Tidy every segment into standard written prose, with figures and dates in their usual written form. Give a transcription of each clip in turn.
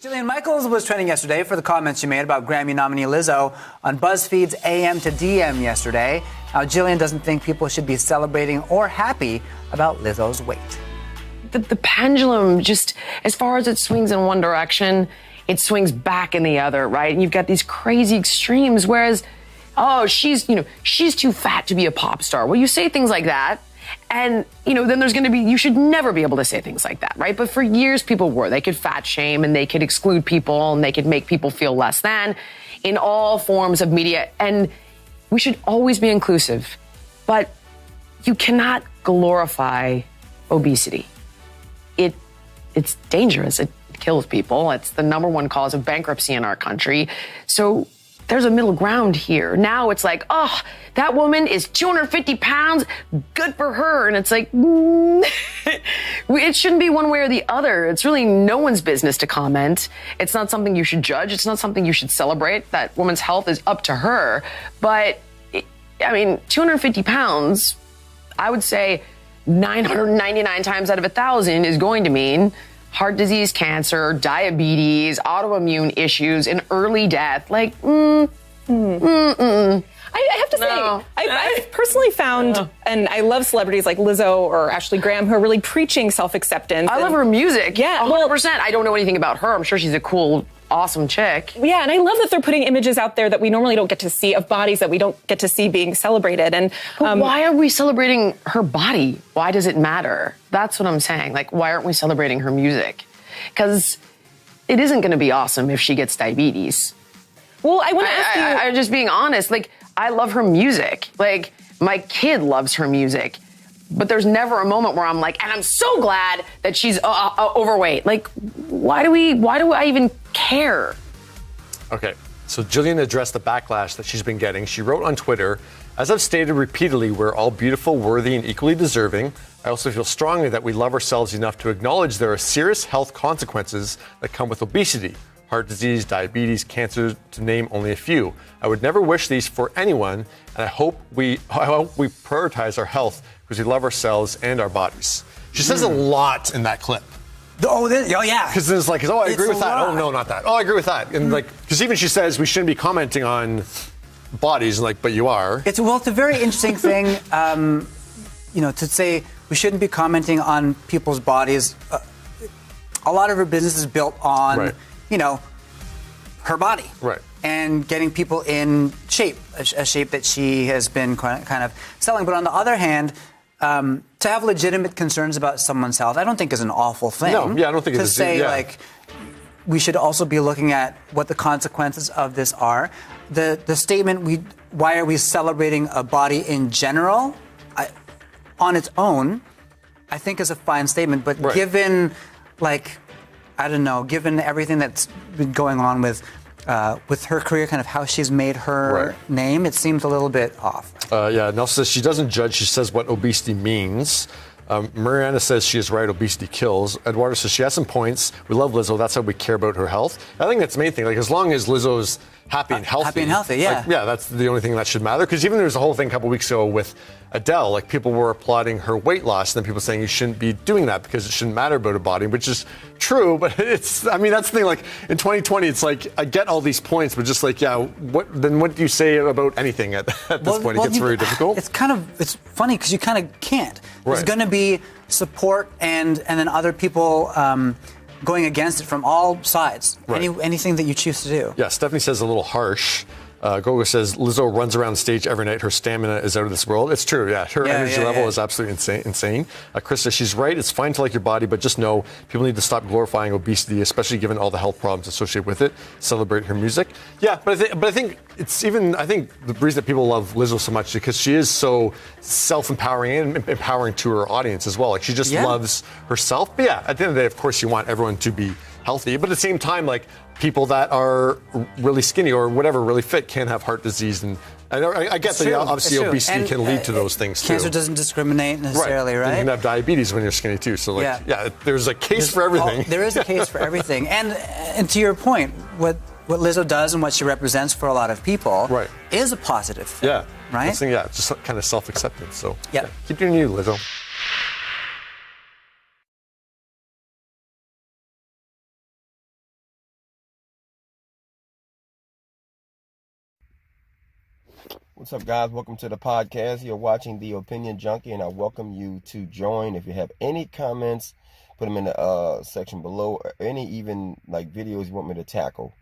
Jillian Michaels was trending yesterday for the comments she made about Grammy nominee Lizzo on BuzzFeed's AM to DM yesterday. Now, Jillian doesn't think people should be celebrating or happy about Lizzo's weight. The pendulum, just as far as it swings in one direction, it swings back in the other, right? And you've got these crazy extremes, whereas, oh, she's too fat to be a pop star. Well, you say things like that, and, then there's going to be, you should never be able to say things like that, right? But for years, people were. They could fat shame, and they could exclude people, and they could make people feel less than in all forms of media. And we should always be inclusive. But you cannot glorify obesity. It's dangerous. It kills people. It's the #1 cause of bankruptcy in our country. So there's a middle ground here. Now it's like, oh, that woman is 250 pounds. Good for her. And it's like, it shouldn't be one way or the other. It's really no one's business to comment. It's not something you should judge. It's not something you should celebrate. That woman's health is up to her. But, 250 pounds, I would say 999 times out of 1,000 is going to mean heart disease, cancer, diabetes, autoimmune issues, and early death. I have to say, I've personally found, and I love celebrities like Lizzo or Ashley Graham who are really preaching self-acceptance. I love her music. Yeah. 100%. I don't know anything about her. I'm sure she's a cool, awesome chick. Yeah, and I love that they're putting images out there that we normally don't get to see, of bodies that we don't get to see being celebrated. And but why are we celebrating her body? Why does it matter? That's what I'm saying. Why aren't we celebrating her music? Because it isn't going to be awesome if she gets diabetes. Well, I want to ask you... I'm just being honest. I love her music. My kid loves her music. But there's never a moment where I'm like, and I'm so glad that she's overweight. Why do I even care? Okay, so Jillian addressed the backlash that she's been getting. She wrote on Twitter, "As I've stated repeatedly, we're all beautiful, worthy, and equally deserving. I also feel strongly that we love ourselves enough to acknowledge there are serious health consequences that come with obesity. Heart disease, diabetes, cancer, to name only a few. I would never wish these for anyone, and I hope we prioritize our health because we love ourselves and our bodies." She says a lot in that clip. Oh yeah. Because it's like, I agree with that. Oh, no, not that. Oh, I agree with that. And because even she says we shouldn't be commenting on bodies, but you are. It's a very interesting thing, to say we shouldn't be commenting on people's bodies. A lot of her business is built on, right. Her body. Right. And getting people in shape, a shape that she has been kind of selling. But on the other hand, to have legitimate concerns about someone's health, I don't think is an awful thing. No, I don't think it is. To say, we should also be looking at what the consequences of this are. The statement, why are we celebrating a body in general, on its own, I think is a fine statement. But right. given, given everything that's been going on with her career, kind of how she's made her name, it seems a little bit off. Nell says she doesn't judge, she says what obesity means. Mariana says she is right, obesity kills. Eduardo says she has some points. We love Lizzo, that's how we care about her health. I think that's the main thing. As long as Lizzo's happy and healthy. Happy and healthy, yeah. That's the only thing that should matter. Because even there was a whole thing a couple weeks ago with Adele, people were applauding her weight loss, and then people saying you shouldn't be doing that because it shouldn't matter about her body, which is true, but that's the thing, in 2020, it's I get all these points, but just what do you say about anything at this point? It gets very difficult. It's funny because you kind of can't. Right. There's going to be support and then other people going against it from all sides. Right. Anything that you choose to do. Yeah, Stephanie says a little harsh. Gogo says Lizzo runs around the stage every night. Her stamina is out of this world. It's true, yeah. Her energy level is absolutely insane. Chris says she's right. It's fine to like your body, but just know people need to stop glorifying obesity, especially given all the health problems associated with it. Celebrate her music. Yeah, but I think the reason that people love Lizzo so much is because she is so self-empowering and empowering to her audience as well. She just loves herself. But yeah, at the end of the day, of course, you want everyone to be healthy, but at the same time, people that are really skinny or whatever, really fit, can have heart disease, and I get that obviously obesity can lead to those things too. Cancer doesn't discriminate necessarily, right? And you can have diabetes when you're skinny too. So there's a case for everything. There is a case for everything, and to your point, what Lizzo does and what she represents for a lot of people is a positive thing. Yeah, right. Just kind of self-acceptance. So keep doing you, Lizzo. What's up, guys? Welcome to the podcast. You're watching The Opinion Junkie, and I welcome you to join. If you have any comments, put them in the section below, or any even like videos you want me to tackle,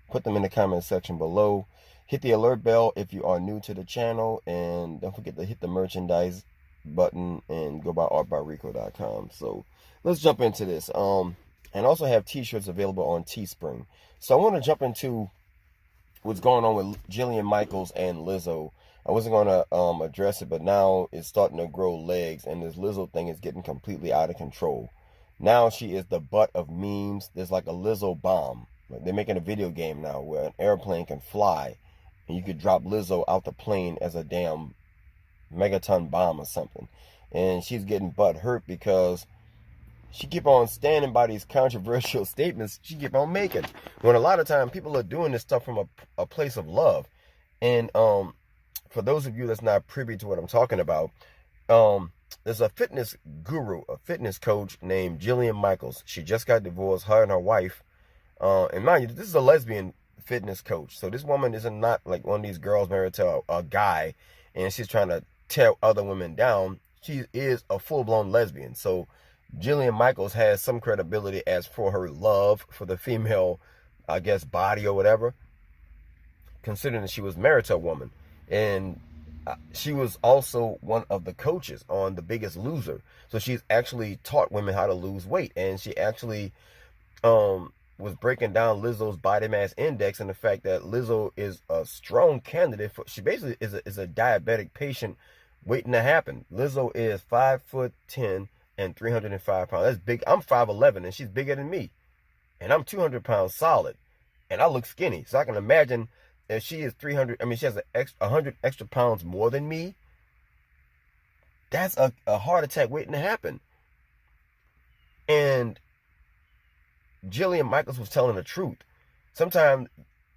put them in the comment section below. Hit the alert bell if you are new to the channel, and don't forget to hit the merchandise button and go by artbyrico.com. So let's jump into this. And also have t-shirts available on Teespring. So I want to jump into what's going on with Jillian Michaels and Lizzo. I wasn't going to address it, but now it's starting to grow legs, and this Lizzo thing is getting completely out of control. Now she is the butt of memes. There's like a Lizzo bomb. Like they're making a video game now where an airplane can fly, and you could drop Lizzo out the plane as a damn megaton bomb or something. And she's getting butt hurt because she keep on standing by these controversial statements she keep on making, when a lot of time people are doing this stuff from a place of love. And for those of you that's not privy to what I'm talking about, there's a fitness guru, a fitness coach named Jillian Michaels. She just got divorced, her and her wife. And mind you, this is a lesbian fitness coach. So this woman is not like one of these girls married to a guy and she's trying to tear other women down. She is a full-blown lesbian. So Jillian Michaels has some credibility as for her love for the female, I guess, body or whatever, considering that she was married to a woman. And she was also one of the coaches on The Biggest Loser. So she's actually taught women how to lose weight. And she actually was breaking down Lizzo's body mass index and the fact that Lizzo is a strong candidate for, she basically is a diabetic patient waiting to happen. Lizzo is 5'10" and 305 pounds. That's big. I'm 5'11" and she's bigger than me. And I'm 200 pounds solid. And I look skinny. So I can imagine if she is 300, I mean, she has 100 extra pounds more than me. That's a heart attack waiting to happen. And Jillian Michaels was telling the truth. Sometimes,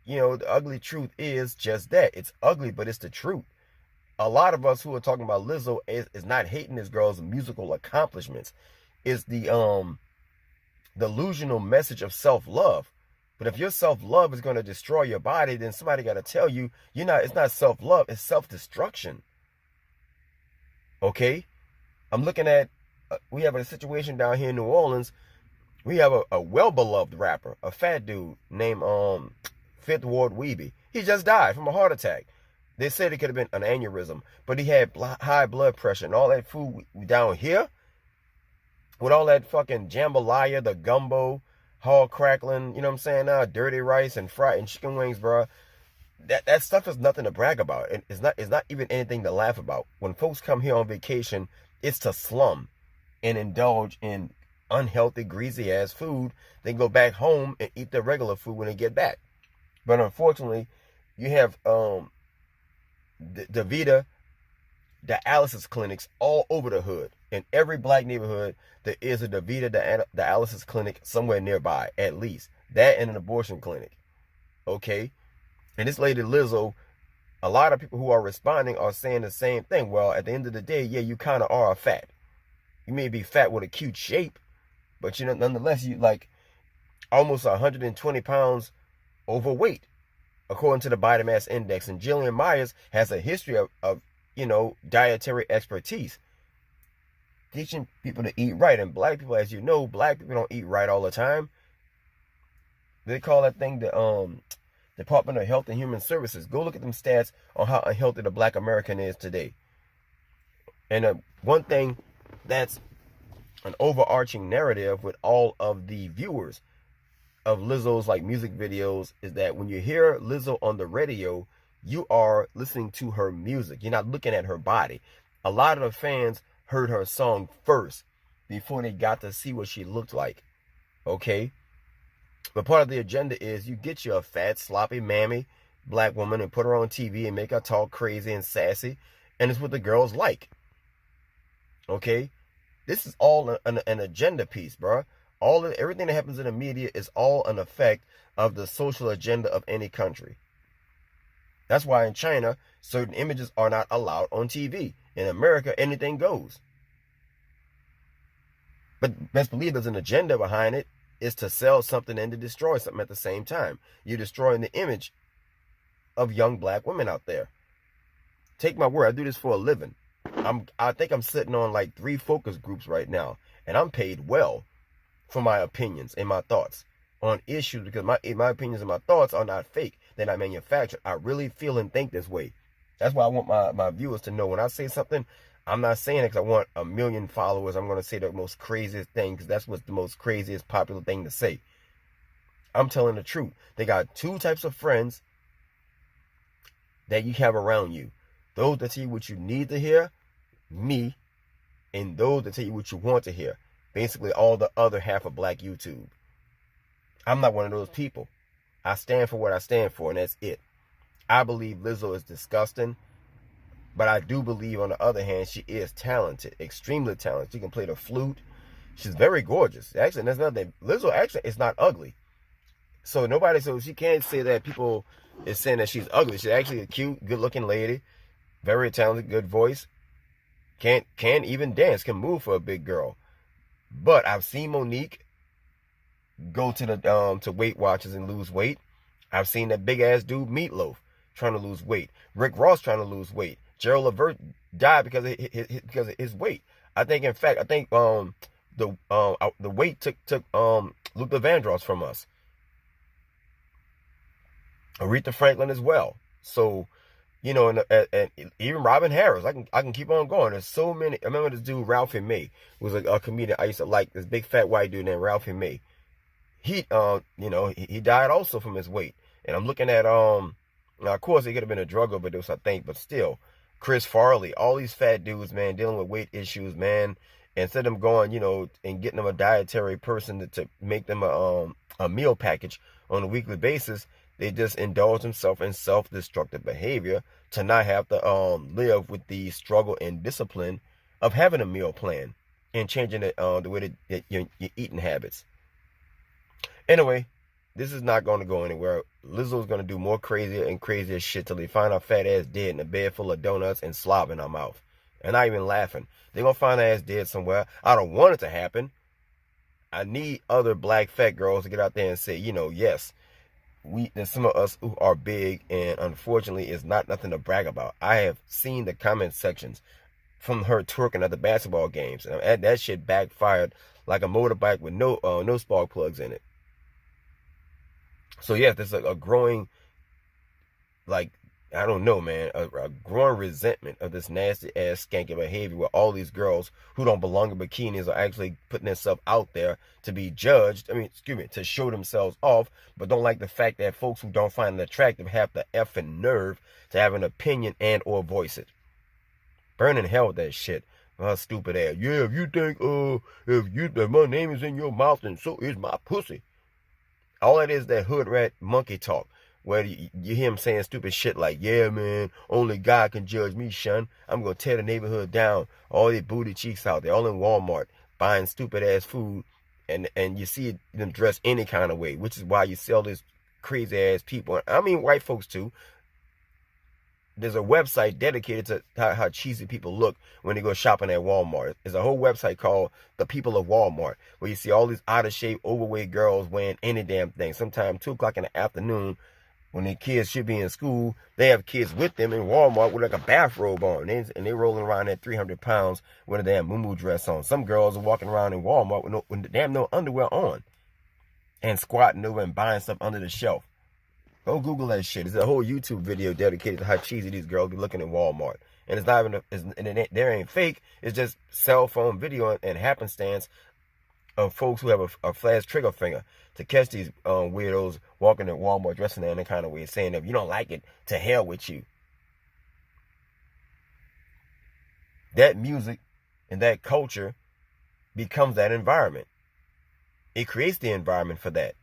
you know, the ugly truth is just that. It's ugly, but it's the truth. A lot of us who are talking about Lizzo is not hating this girl's musical accomplishments. It's the delusional message of self-love. But if your self-love is going to destroy your body, then somebody got to tell you, it's not self-love, it's self-destruction. Okay? I'm looking at, we have a situation down here in New Orleans. We have a well-beloved rapper, a fat dude named Fifth Ward Weeby. He just died from a heart attack. They said it could have been an aneurysm, but he had high blood pressure, and all that food down here, with all that fucking jambalaya, the gumbo, hog crackling, you know what I'm saying now, dirty rice and fried and chicken wings, bro. That stuff is nothing to brag about. It's not even anything to laugh about. When folks come here on vacation, it's to slum and indulge in unhealthy, greasy ass food. They go back home and eat their regular food when they get back. But unfortunately, you have the Vita, dialysis clinics all over the hood. In every black neighborhood, there is a DaVita dialysis clinic somewhere nearby, at least. That and an abortion clinic. Okay? And this lady Lizzo, a lot of people who are responding are saying the same thing. Well, at the end of the day, yeah, you kind of are a fat. You may be fat with a cute shape, but you know, nonetheless, you like almost 120 pounds overweight, according to the body mass index. And Jillian Myers has a history of dietary expertise, teaching people to eat right. And black people, as you know, black people don't eat right all the time. They call that thing the Department of Health and Human Services. Go look at them stats on how unhealthy the black American is today. And one thing that's an overarching narrative with all of the viewers of Lizzo's like music videos is that when you hear Lizzo on the radio, you are listening to her music. You're not looking at her body. A lot of the fans heard her song first before they got to see what she looked like. Okay? But part of the agenda is you get you a fat, sloppy, mammy black woman and put her on TV and make her talk crazy and sassy. And it's what the girls like. Okay? This is all an agenda piece, bro. Everything that happens in the media is all an effect of the social agenda of any country. That's why in China, certain images are not allowed on TV. In America, anything goes. But best believe there's an agenda behind it. Is to sell something and to destroy something at the same time. You're destroying the image of young black women out there. take my word, I do this for a living. I think I'm sitting on like 3 focus groups right now, and I'm paid well for my opinions and my thoughts on issues, because my opinions and my thoughts are not fake. They're not manufactured. I really feel and think this way. That's why I want my viewers to know when I say something, I'm not saying it because I want a million followers. I'm going to say the most craziest thing because that's what's the most craziest popular thing to say. I'm telling the truth. They got 2 types of friends that you have around you. Those that tell you what you need to hear, me, and those that tell you what you want to hear. Basically, all the other half of Black YouTube. I'm not one of those people. I stand for what I stand for, and that's it. I believe Lizzo is disgusting, but I do believe, on the other hand, she is talented, extremely talented. She can play the flute. She's very gorgeous. Actually, that's nothing. Lizzo actually is not ugly. So she can't say that people is saying that she's ugly. She's actually a cute, good-looking lady, very talented, good voice. Can even dance, can move for a big girl. But I've seen Monique go to the to Weight Watchers and lose weight. I've seen that big ass dude Meatloaf trying to lose weight. Rick Ross trying to lose weight. Gerald Levert died because of his weight. I think the weight took Luther Vandross from us. Aretha Franklin as well. So, you know, and even Robin Harris. I can keep on going. There's so many. I remember this dude Ralphie May was a comedian I used to like. This big fat white dude named Ralphie May. He he died also from his weight. And I'm looking at now of course it could have been a drug overdose, I think, but still, Chris Farley, all these fat dudes, man, dealing with weight issues, man. Instead of them going, and getting them a dietary person to make them a meal package on a weekly basis, they just indulge themselves in self-destructive behavior to not have to live with the struggle and discipline of having a meal plan and changing it the way that your eating habits. Anyway, this is not going to go anywhere. Lizzo's going to do more crazier and crazier shit till they find her fat ass dead in a bed full of donuts and slop in her mouth. And not even laughing. They're going to find her ass dead somewhere. I don't want it to happen. I need other black fat girls to get out there and say, yes, there's some of us who are big, and unfortunately it's not nothing to brag about. I have seen the comment sections from her twerking at the basketball games, and that shit backfired like a motorbike with no spark plugs in it. So yeah, there's a growing, I don't know, man, a growing resentment of this nasty ass skanky behavior where all these girls who don't belong in bikinis are actually putting themselves out there to be judged. To show themselves off, but don't like the fact that folks who don't find it attractive have the effing nerve to have an opinion and or voice it. Burn in hell with that shit. Stupid ass. Yeah, if you think if my name is in your mouth, then so is my pussy. All it is that hood rat monkey talk, where you hear him saying stupid shit like, yeah, man, only God can judge me, son. I'm going to tear the neighborhood down. All these booty cheeks out there, all in Walmart, buying stupid ass food, and you see them dress any kind of way, which is why you sell these crazy ass people. I mean, white folks too. There's a website dedicated to how cheesy people look when they go shopping at Walmart. There's a whole website called The People of Walmart, where you see all these out of shape, overweight girls wearing any damn thing. Sometimes 2 o'clock in the afternoon, when their kids should be in school, they have kids with them in Walmart with like a bathrobe on, and they rolling around at 300 pounds with a damn muumuu dress on. Some girls are walking around in Walmart with damn no underwear on, and squatting over and buying stuff under the shelf. Go Google that shit. There's a whole YouTube video dedicated to how cheesy these girls be looking in Walmart. And it's not even, there ain't fake. It's just cell phone video and happenstance of folks who have a flash trigger finger to catch these weirdos walking in Walmart dressing in any kind of way, saying if you don't like it, to hell with you. That music and that culture becomes that environment. It creates the environment for that,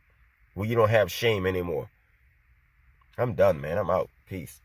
where you don't have shame anymore. I'm done, man. I'm out. Peace.